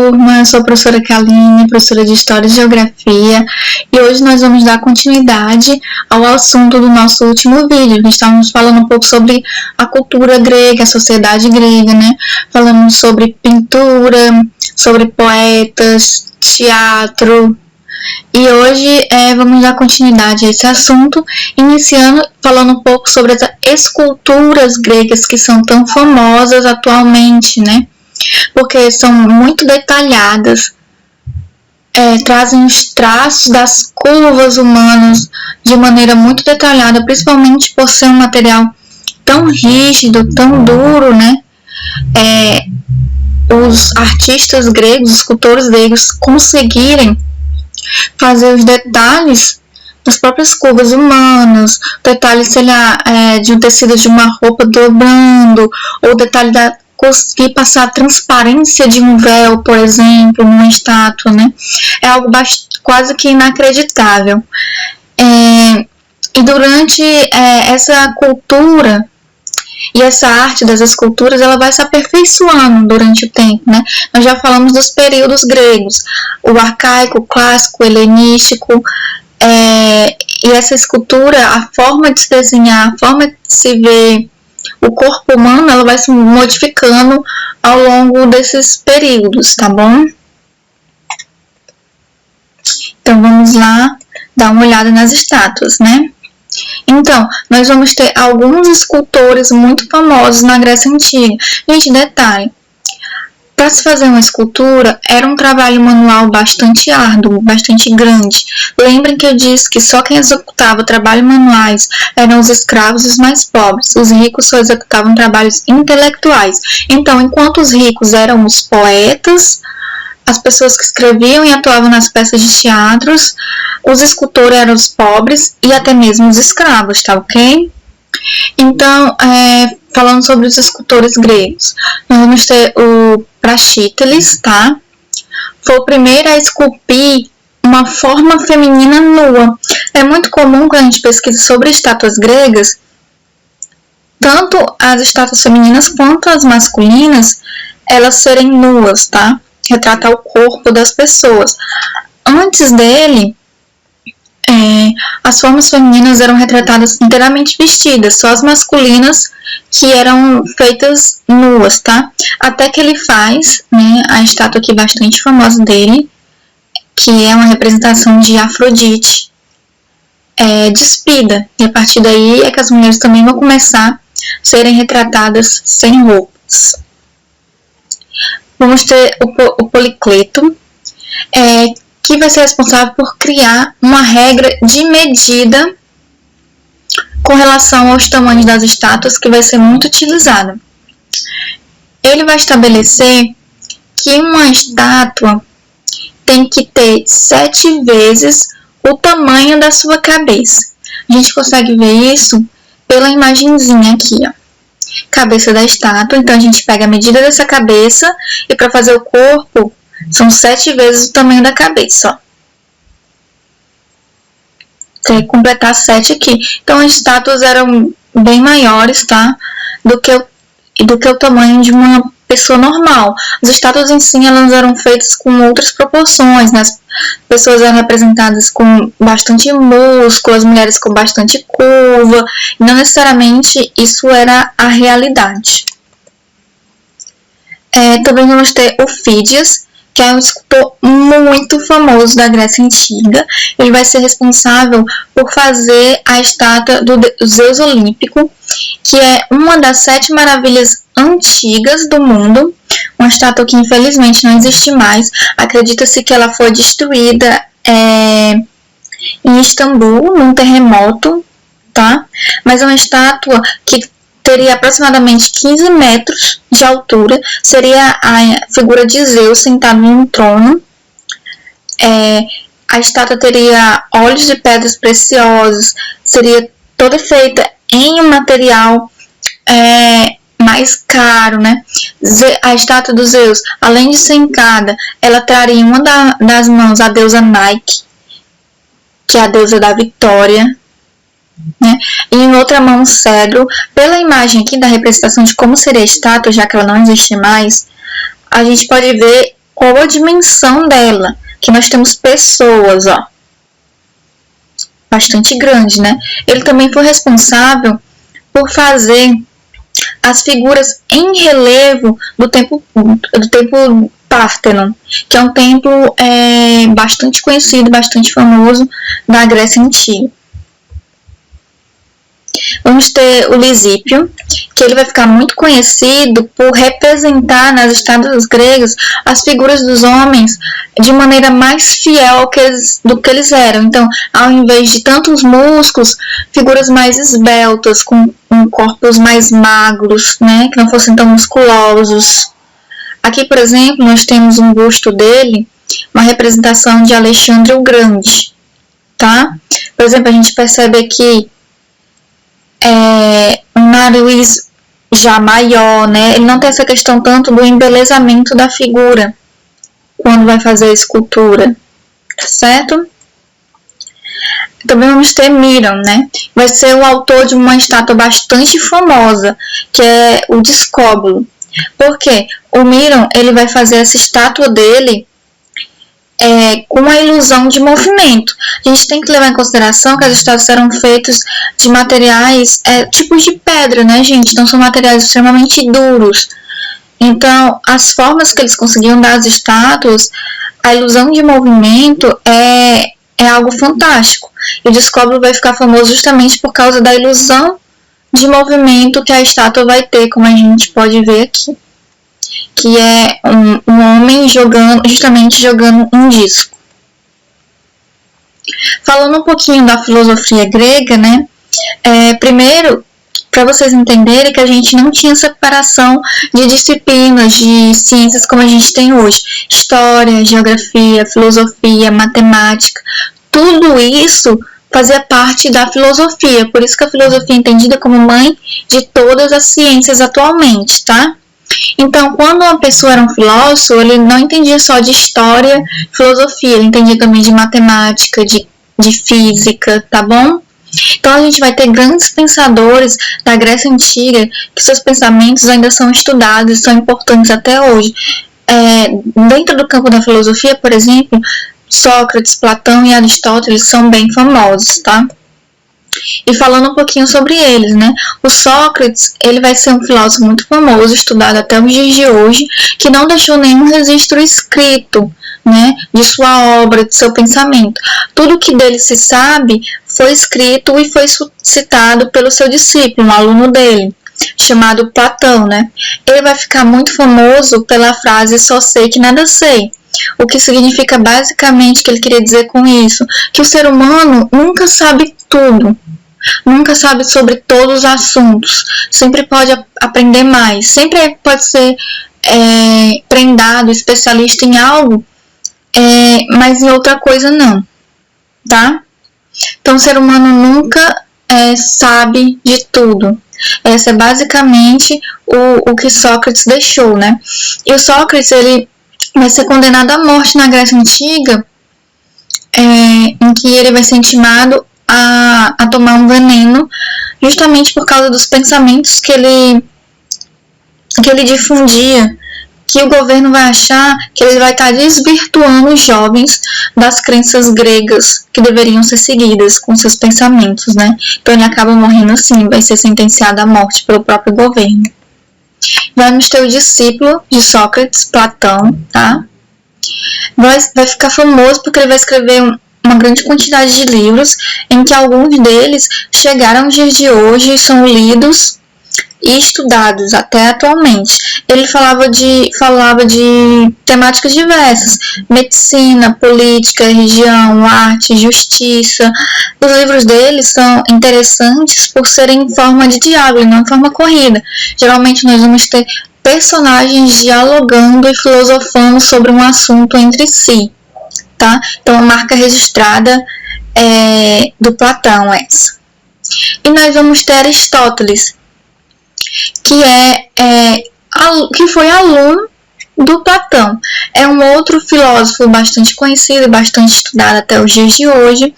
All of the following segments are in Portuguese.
turma, eu sou a professora Kaline, professora de História e Geografia, e hoje nós vamos dar continuidade ao assunto do nosso último vídeo. Estávamos falando um pouco sobre a cultura grega, a sociedade grega, né? Falando sobre pintura, sobre poetas, teatro, e hoje vamos dar continuidade a esse assunto, iniciando falando um pouco sobre as esculturas gregas que são tão famosas atualmente, né? Porque são muito detalhadas, trazem os traços das curvas humanas de maneira muito detalhada, principalmente por ser um material tão rígido, tão duro, né? Os artistas gregos, os escultores gregos conseguirem fazer os detalhes das próprias curvas humanas, detalhes, sei lá, de um tecido de uma roupa dobrando, ou detalhe conseguir passar a transparência de um véu, por exemplo, numa estátua, né? É algo quase que inacreditável. E durante essa cultura e essa arte das esculturas, ela vai se aperfeiçoando durante o tempo, né? Nós já falamos dos períodos gregos, o arcaico, o clássico, o helenístico, e essa escultura, a forma de se desenhar, a forma de se ver o corpo humano, ela vai se modificando ao longo desses períodos, tá bom? Então, vamos lá dar uma olhada nas estátuas, né? Então, nós vamos ter alguns escultores muito famosos na Grécia Antiga. Gente, detalhe, para se fazer uma escultura, era um trabalho manual bastante árduo, bastante grande. Lembrem que eu disse que só quem executava trabalhos manuais eram os escravos e os mais pobres. Os ricos só executavam trabalhos intelectuais. Então, enquanto os ricos eram os poetas, as pessoas que escreviam e atuavam nas peças de teatros, os escultores eram os pobres e até mesmo os escravos, tá ok? Então, falando sobre os escultores gregos, nós vamos ter o Praxíteles, tá? Foi o primeiro a esculpir uma forma feminina nua. É muito comum quando a gente pesquisa sobre estátuas gregas, tanto as estátuas femininas quanto as masculinas, elas serem nuas, tá? Retratar o corpo das pessoas. Antes dele, as formas femininas eram retratadas inteiramente vestidas, só as masculinas que eram feitas nuas, tá? Até que ele faz, né, a estátua aqui bastante famosa dele, que é uma representação de Afrodite despida. E a partir daí é que as mulheres também vão começar a serem retratadas sem roupas. Vamos ter o Policleto, que vai ser responsável por criar uma regra de medida com relação aos tamanhos das estátuas, que vai ser muito utilizada. Ele vai estabelecer que uma estátua tem que ter 7 vezes o tamanho da sua cabeça. A gente consegue ver isso pela imagenzinha aqui, ó. Cabeça da estátua, então a gente pega a medida dessa cabeça e para fazer o corpo são 7 vezes o tamanho da cabeça, ó. Tem que completar 7 aqui. Então as estátuas eram bem maiores, tá? Do que o tamanho de uma pessoa normal. As estátuas em si, elas eram feitas com outras proporções, né? As pessoas eram representadas com bastante músculo, as mulheres com bastante curva. E não necessariamente isso era a realidade. Também vamos ter o Fídias, que é um escultor muito famoso da Grécia Antiga. Ele vai ser responsável por fazer a estátua do Zeus Olímpico, que é uma das 7 maravilhas antigas do mundo. Uma estátua que infelizmente não existe mais. Acredita-se que ela foi destruída em Istambul, num terremoto, tá? Mas é uma estátua que teria aproximadamente 15 metros de altura, seria a figura de Zeus sentado em um trono. A estátua teria olhos de pedras preciosas, seria toda feita em um material mais caro, né? A estátua do Zeus, além de ser hincada, ela traria em uma das mãos a deusa Nike, que é a deusa da vitória, né? E em outra mão cedro. Pela imagem aqui da representação de como seria a estátua, já que ela não existe mais, a gente pode ver qual a dimensão dela, que nós temos pessoas, ó, bastante grande, né? Ele também foi responsável por fazer as figuras em relevo do templo Parthenon, que é um templo bastante conhecido, bastante famoso da Grécia Antiga. Vamos ter o Lisípio, que ele vai ficar muito conhecido por representar nas estátuas gregas as figuras dos homens de maneira mais fiel do que eles eram. Então, ao invés de tantos músculos, figuras mais esbeltas, com corpos mais magros, né, que não fossem tão musculosos. Aqui, por exemplo, nós temos um busto dele, uma representação de Alexandre o Grande, tá? Por exemplo, a gente percebe aqui um nariz já maior, né? Ele não tem essa questão tanto do embelezamento da figura quando vai fazer a escultura, certo? Também vamos ter Miron, né? Vai ser o autor de uma estátua bastante famosa, que é o Discóbulo. Por quê? O Miron, ele vai fazer essa estátua dele com uma ilusão de movimento. A gente tem que levar em consideração que as estátuas eram feitas de materiais, tipos de pedra, né, gente? Então, são materiais extremamente duros. Então, as formas que eles conseguiam dar às estátuas, a ilusão de movimento é algo fantástico. E o Discóbulo vai ficar famoso justamente por causa da ilusão de movimento que a estátua vai ter, como a gente pode ver aqui. Que é um homem justamente jogando um disco. Falando um pouquinho da filosofia grega, né? Primeiro, para vocês entenderem que a gente não tinha separação de disciplinas, de ciências como a gente tem hoje. História, geografia, filosofia, matemática, tudo isso fazia parte da filosofia. Por isso que a filosofia é entendida como mãe de todas as ciências atualmente, tá? Então, quando uma pessoa era um filósofo, ele não entendia só de história e filosofia, ele entendia também de matemática, de física, tá bom? Então, a gente vai ter grandes pensadores da Grécia Antiga que seus pensamentos ainda são estudados e são importantes até hoje. Dentro do campo da filosofia, por exemplo, Sócrates, Platão e Aristóteles são bem famosos, tá? E falando um pouquinho sobre eles, né? O Sócrates, ele vai ser um filósofo muito famoso, estudado até os dias de hoje, que não deixou nenhum registro escrito, né, de sua obra, de seu pensamento. Tudo que dele se sabe foi escrito e foi citado pelo seu discípulo, um aluno dele, chamado Platão, né? Ele vai ficar muito famoso pela frase "só sei que nada sei". O que significa basicamente que ele queria dizer com isso? Que o ser humano nunca sabe tudo, nunca sabe sobre todos os assuntos, sempre pode aprender mais, sempre pode ser prendado, especialista em algo, mas em outra coisa não, tá? Então o ser humano nunca sabe de tudo. Esse é basicamente o que Sócrates deixou, né? E o Sócrates, ele vai ser condenado à morte na Grécia Antiga, em que ele vai ser intimado a tomar um veneno, justamente por causa dos pensamentos que ele difundia, que o governo vai achar que ele vai estar desvirtuando os jovens das crenças gregas que deveriam ser seguidas com seus pensamentos, né? Então ele acaba morrendo assim, vai ser sentenciado à morte pelo próprio governo. Vamos ter o discípulo de Sócrates, Platão, tá? Vai ficar famoso porque ele vai escrever uma grande quantidade de livros, em que alguns deles chegaram aos dias de hoje e são lidos e estudados até atualmente. Ele falava de temáticas diversas: medicina, política, religião, arte, justiça. Os livros dele são interessantes por serem em forma de diálogo, não em forma corrida. Geralmente nós vamos ter personagens dialogando e filosofando sobre um assunto entre si, tá? Então a marca registrada do Platão é essa. E nós vamos ter Aristóteles, que foi aluno do Platão. É um outro filósofo bastante conhecido e bastante estudado até os dias de hoje.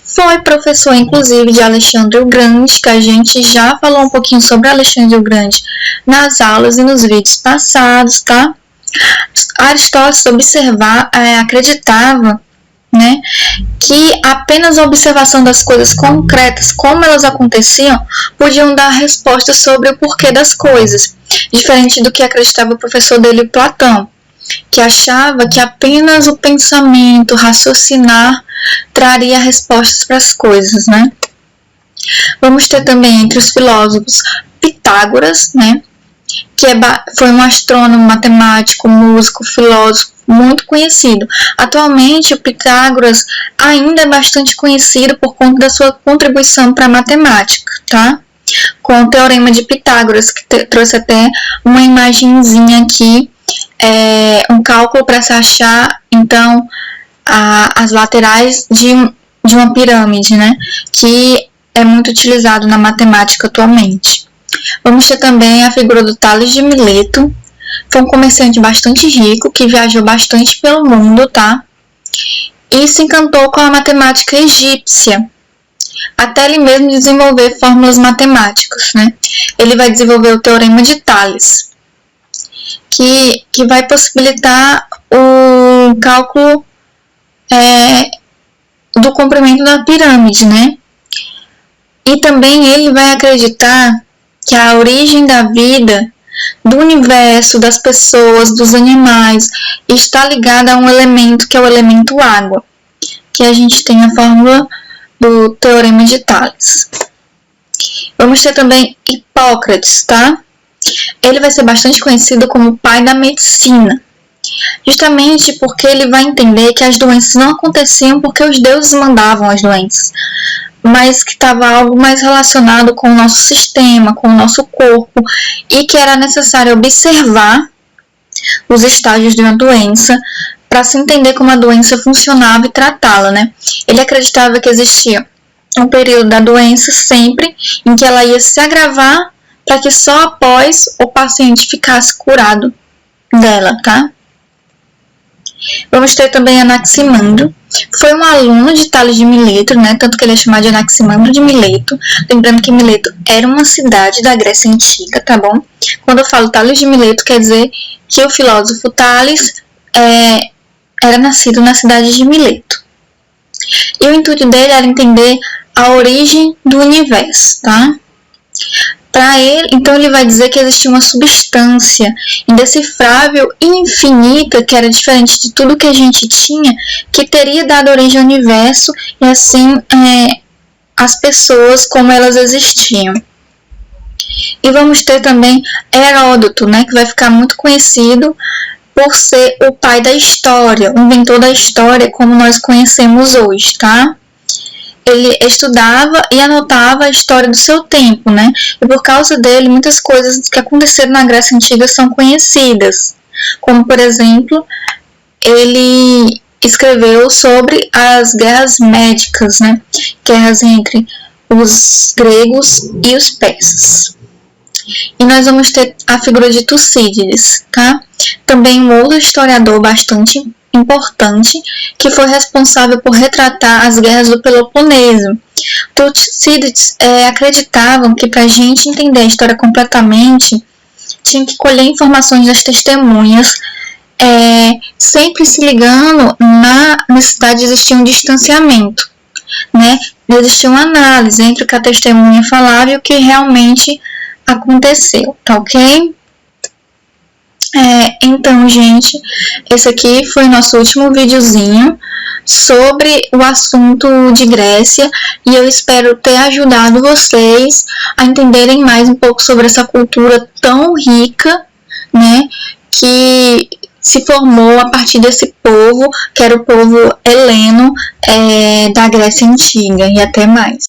Foi professor, inclusive, de Alexandre o Grande, que a gente já falou um pouquinho sobre Alexandre o Grande nas aulas e nos vídeos passados, tá? Aristóteles acreditava, né, que apenas a observação das coisas concretas, como elas aconteciam, podiam dar respostas sobre o porquê das coisas, diferente do que acreditava o professor dele, Platão, que achava que apenas o pensamento, raciocinar, traria respostas para as coisas, né? Vamos ter também entre os filósofos Pitágoras, né, que foi um astrônomo, matemático, músico, filósofo muito conhecido. Atualmente, o Pitágoras ainda é bastante conhecido por conta da sua contribuição para a matemática, tá? Com o Teorema de Pitágoras, que trouxe até uma imagenzinha aqui, um cálculo para se achar, então, as laterais de uma pirâmide, né? Que é muito utilizado na matemática atualmente. Vamos ter também a figura do Tales de Mileto. Foi um comerciante bastante rico, que viajou bastante pelo mundo, tá? E se encantou com a matemática egípcia, até ele mesmo desenvolver fórmulas matemáticas, né? Ele vai desenvolver o Teorema de Tales, que vai possibilitar o cálculo do comprimento da pirâmide, né? E também ele vai acreditar que a origem da vida, do universo, das pessoas, dos animais, está ligada a um elemento que é o elemento água, que a gente tem a fórmula do Teorema de Tales. Vamos ter também Hipócrates, tá? Ele vai ser bastante conhecido como o pai da medicina, justamente porque ele vai entender que as doenças não aconteciam porque os deuses mandavam as doenças, mas que estava algo mais relacionado com o nosso sistema, com o nosso corpo, e que era necessário observar os estágios de uma doença para se entender como a doença funcionava e tratá-la, né? Ele acreditava que existia um período da doença sempre em que ela ia se agravar para que só após o paciente ficasse curado dela, tá? Vamos ter também Anaximandro. Foi um aluno de Tales de Mileto, né? Tanto que ele é chamado de Anaximandro de Mileto. Lembrando que Mileto era uma cidade da Grécia Antiga, tá bom? Quando eu falo Tales de Mileto, quer dizer que o filósofo Tales era nascido na cidade de Mileto. E o intuito dele era entender a origem do universo, tá? Para ele, então ele vai dizer que existia uma substância indecifrável e infinita, que era diferente de tudo que a gente tinha, que teria dado origem ao universo e assim as pessoas como elas existiam. E vamos ter também Heródoto, né, que vai ficar muito conhecido por ser o pai da história, o inventor da história como nós conhecemos hoje, tá? Ele estudava e anotava a história do seu tempo, né? E por causa dele, muitas coisas que aconteceram na Grécia Antiga são conhecidas. Como, por exemplo, ele escreveu sobre as guerras médicas, né? Guerras entre os gregos e os persas. E nós vamos ter a figura de Tucídides, tá? Também um outro historiador bastante importante, que foi responsável por retratar as guerras do Peloponeso. Tucídides acreditavam que para a gente entender a história completamente, tinha que colher informações das testemunhas, sempre se ligando na necessidade de existir um distanciamento, né? De existir uma análise entre o que a testemunha falava e o que realmente aconteceu, tá ok? Então, gente, esse aqui foi o nosso último videozinho sobre o assunto de Grécia e eu espero ter ajudado vocês a entenderem mais um pouco sobre essa cultura tão rica, né, que se formou a partir desse povo, que era o povo heleno da Grécia Antiga. E até mais.